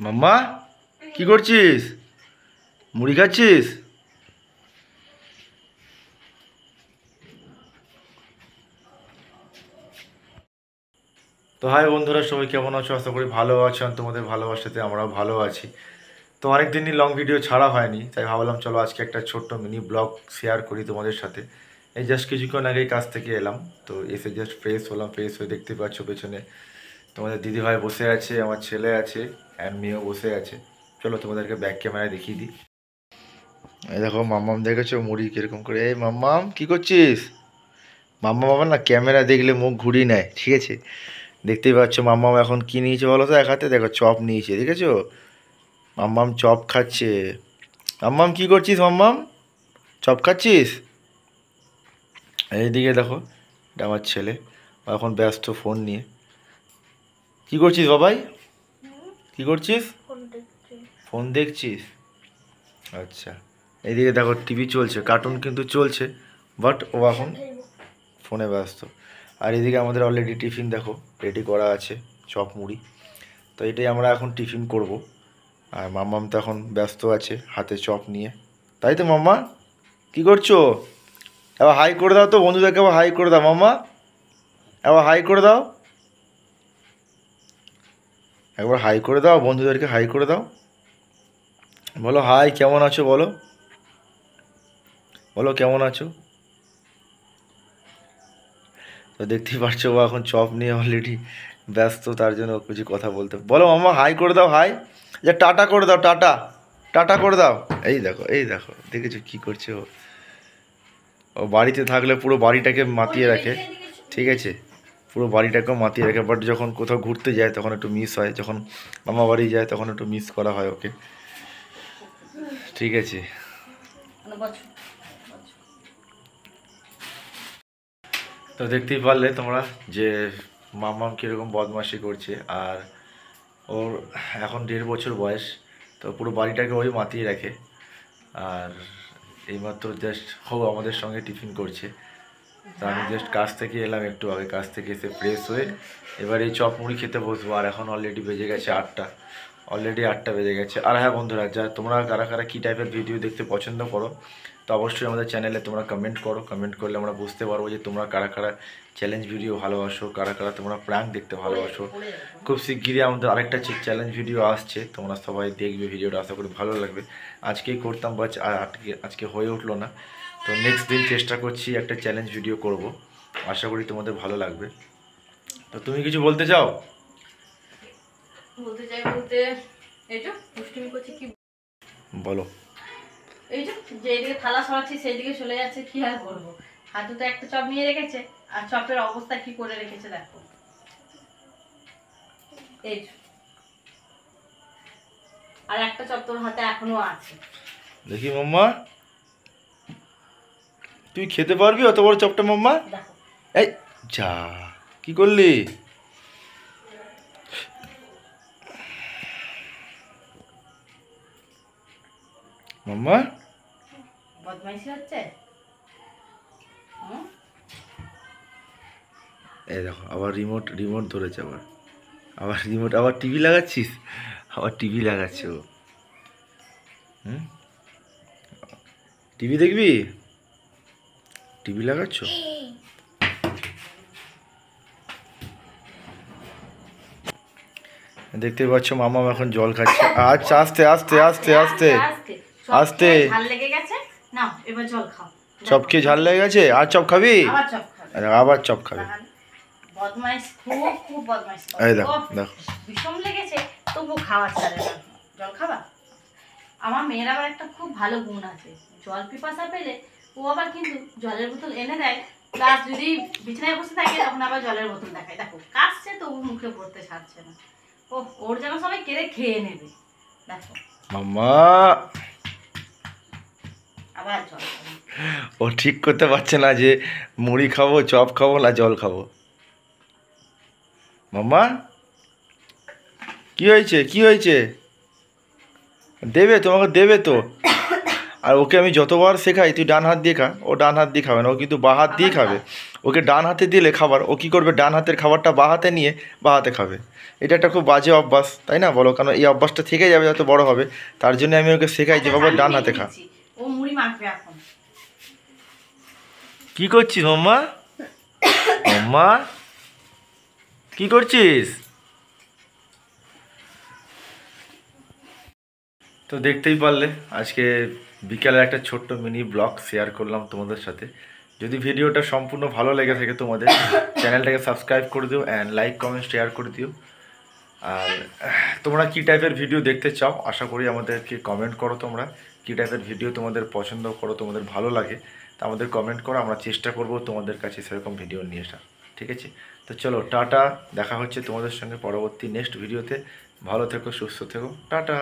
মাম্মা কি করছিস? মুড়ি খাচ্ছিস? তো হাই বন্ধুরা, সবাই কেমন আছো? আশা করি ভালো আছো। আর তোমাদের ভালোবাসাতে আমরাও ভালো আছি। তো অনেকদিনই লং ভিডিও ছাড়া হয়নি, তাই ভাবলাম চলো আজকে একটা ছোট্ট মিনি ব্লগ শেয়ার করি তোমাদের সাথে। এই জাস্ট কিছুক্ষণ আগেই কাজ থেকে এলাম, তো এসে জাস্ট ফ্রেশ হলাম। ফ্রেশ হয়ে দেখতে পাচ্ছ পেছনে তোমাদের দিদিভাই বসে আছে, আমার ছেলে আছে, আর মেয়েও বসে আছে। চলো তোমাদেরকে ব্যাক ক্যামেরায় দেখিয়ে দিই। এই দেখো মাম্মাম, দেখেছো মুড়ি কিরকম করে? এই মাম্মাম কি করছিস? মাম্মাম আবার না ক্যামেরা দেখলে মুখ ঘুরিয়ে নেয়, ঠিক আছে? দেখতেই পাচ্ছ মাম্মাম এখন কি নিয়েছে বলো তো? এক হাতে দেখো চপ নিয়েছে, দেখেছো? মাম্মাম চপ খাচ্ছে। মাম্মাম কি করছিস? মাম্মাম চপ খাচ্ছিস? এইদিকে দেখো, এটা আমার ছেলে, ও এখন ব্যস্ত ফোন নিয়ে। কি করছিস বাবাই? কি করছিস? ফোন দেখছিস? আচ্ছা। এইদিকে দেখো টিভি চলছে, কার্টুন কিন্তু চলছে, বাট ও এখন ফোনে ব্যস্ত। আর এদিকে আমাদের অলরেডি টিফিন দেখো রেডি করা আছে, চপ মুড়ি। তো এটাই আমরা এখন টিফিন করব। আর মাম্মাম তো এখন ব্যস্ত আছে হাতে চপ নিয়ে, তাই তো মাম্মা? কি করছো? এবার হাই করে দাও তো বন্ধুদেরকে, আবার হাই করে দাও মাম্মা, এবার হাই করে দাও, একবার হাই করে দাও বন্ধুদেরকে, হাই করে দাও। বলো হাই, কেমন আছো বলো, বলো কেমন আছো। তো দেখতেই পাচ্ছ ও এখন চপ নিয়ে অলরেডি ব্যস্ত, তার জন্য কিছু কথা বলতে। বলো মাম্মা হাই করে দাও, হাই, যে টাটা করে দাও, টাটা, টাটা করে দাও। এই দেখো, এই দেখো, দেখেছো কি করছে ও? ও বাড়িতে থাকলে পুরো বাড়িটাকে মাতিয়ে রাখে, ঠিক আছে? পুরো বাড়িটাকেও মাতিয়ে রাখে, বাট যখন কোথাও ঘুরতে যায় তখন একটু মিস হয়, যখন মামা বাড়ি যায় তখন একটু মিস করা হয় ওকে, ঠিক আছে? তো দেখতেই পারলে তোমরা যে মাম্মাম কীরকম বদমাশি করছে। আর ওর এখন 1.5 বছর বয়স, তো পুরো বাড়িটাকে ওই মাতিয়ে রাখে। আর এইমাত্র জাস্ট ও আমাদের সঙ্গে টিফিন করছে। তো আমি জাস্ট কাজ থেকে এলাম একটু আগে, কাজ থেকে এসে ফ্রেশ হয়ে এবার এই চপ মুড়ি খেতে বসবো। আর এখন অলরেডি বেজে গেছে 8টা, অলরেডি 8টা বেজে গেছে। আর হ্যাঁ বন্ধুরা, যা তোমরা কারা কারা কী টাইপের ভিডিও দেখতে পছন্দ করো, তো অবশ্যই আমাদের চ্যানেলে তোমরা কমেন্ট করো। কমেন্ট করলে আমরা বুঝতে পারবো যে তোমরা কারা কারা চ্যালেঞ্জ ভিডিও ভালোবাসো, কারা কারা তোমরা প্র্যাঙ্ক দেখতে ভালোবাসো। খুব শিগগিরই আমাদের আরেকটা চ্যালেঞ্জ ভিডিও আসছে, তোমরা সবাই দেখবে ভিডিওটা, আশা করি ভালো লাগবে। আজকেই করতাম বাট আজকে হয়ে উঠলো না, তো নেক্সট দিন চেষ্টা করছি একটা চ্যালেঞ্জ ভিডিও করব, আশা করি তোমাদের ভালো লাগবে। তো তুমি কিছু বলতে চাও? বলতে চাই বলতে এই যে দুষ্টুমি করছে কি বলো। এই যে যেদিকে থালা সরাচ্ছি সেই দিকে চলে যাচ্ছে, কি আর করবো? হাতে তো একটা চপ নিয়ে রেখেছে, আর চপের অবস্থা কি করে রেখেছে দেখো। এই যে আর একটা চপ তোর হাতে এখনো আছে। দেখি মাম্মা, তুই খেতে পারবি অত বড় চপটা মাম্মা? দেখো এই যা, কি করলি মাম্মা? বদমাইশি হচ্ছে। এই দেখো আবার রিমোট রিমোট ধরেছে, আবার আবার রিমোট, আবার টিভি লাগাচ্ছিস, আবার টিভি লাগাচ্ছে ও। হুম, টিভি দেখবি? টিভি লাগাচ্ছ? দেখতে পাচ্ছ মামা এখন জল খাচ্ছে। আচ্ছা আস্তে আস্তে আস্তে আস্তে আস্তে। ঝাল লেগে গেছে, নাও এবার জল খাও। চপ খেয়ে ঝাল লেগে গেছে, আর চপ খাবি? আবার চপ খাবে, আবার চপ খাবে। বদমাইশ, খুব খুব বদমাইশ। এই দেখো দেখো, বিষম লেগেছে তবু খাওয়া ছাড়ে না। জল খাবা? আমার মেয়ের আবার একটা খুব ভালো গুণ আছে, জল পিপাসা পেলে ও আবার কিন্তু জলের বোতল এনে দেয়, প্লাস যদি বিছানায় বসে থাকে তখন আবার জলের বোতল দেখায়। দেখো কাশছে তবু মুখে পড়তে ছাড়ছে না। ও ওর যেন সবাই কেড়ে খেয়ে নেবে। দেখো মাম্মা আবার জল খাবে। ও ঠিক করতে পারছে না যে মুড়ি খাবো, চপ খাবো না জল খাবো। মাম্মা কি হয়েছে, কি হয়েছে? দেবে তোমাকে, দেবে তো। আর ওকে আমি যতবার শেখাই তুই ডান হাত দিয়ে খা, ও ডান হাত দিয়ে খাবে না, ও কিন্তু বাঁ হাত দিয়ে খাবে। ওকে ডান হাতে দিলে খাবার, ও কী করবে, ডান হাতের খাবারটা বাঁ হাতে নিয়ে বাঁ হাতে খাবে। এটা একটা খুব বাজে অভ্যাস, তাই না বলো? কারণ এই অভ্যাসটা থেকে যাবে যত বড় হবে। তার জন্য আমি ওকে শেখাই যে আচ্ছা, বাবা আমি ডান মেখে হাতে খা। দিচ্ছি। ও মুড়ি মাখবে এখন। কি করছিস মাম্মা? মাম্মা কি করছিস? তো দেখতেই পারলে আজকে বিকেলে একটা ছোট্ট মিনি ব্লগ শেয়ার করলাম তোমাদের সাথে। যদি ভিডিওটা সম্পূর্ণ ভালো লেগে থাকে তোমাদের, চ্যানেলটাকে সাবস্ক্রাইব করে দিও অ্যান্ড লাইক কমেন্ট শেয়ার করে দিও। আর তোমরা কী টাইপের ভিডিও দেখতে চাও আশা করি আমাদেরকে কমেন্ট করো। তোমরা কী টাইপের ভিডিও তোমাদের পছন্দ করো, তোমাদের ভালো লাগে, তা আমাদের কমেন্ট করো। আমরা চেষ্টা করব তোমাদের কাছে সেরকম ভিডিও নিয়ে আসা। ঠিক আছে, তো চলো টাটা, দেখা হচ্ছে তোমাদের সঙ্গে পরবর্তী নেক্সট ভিডিওতে। ভালো থেকো, সুস্থ থেকো, টাটা।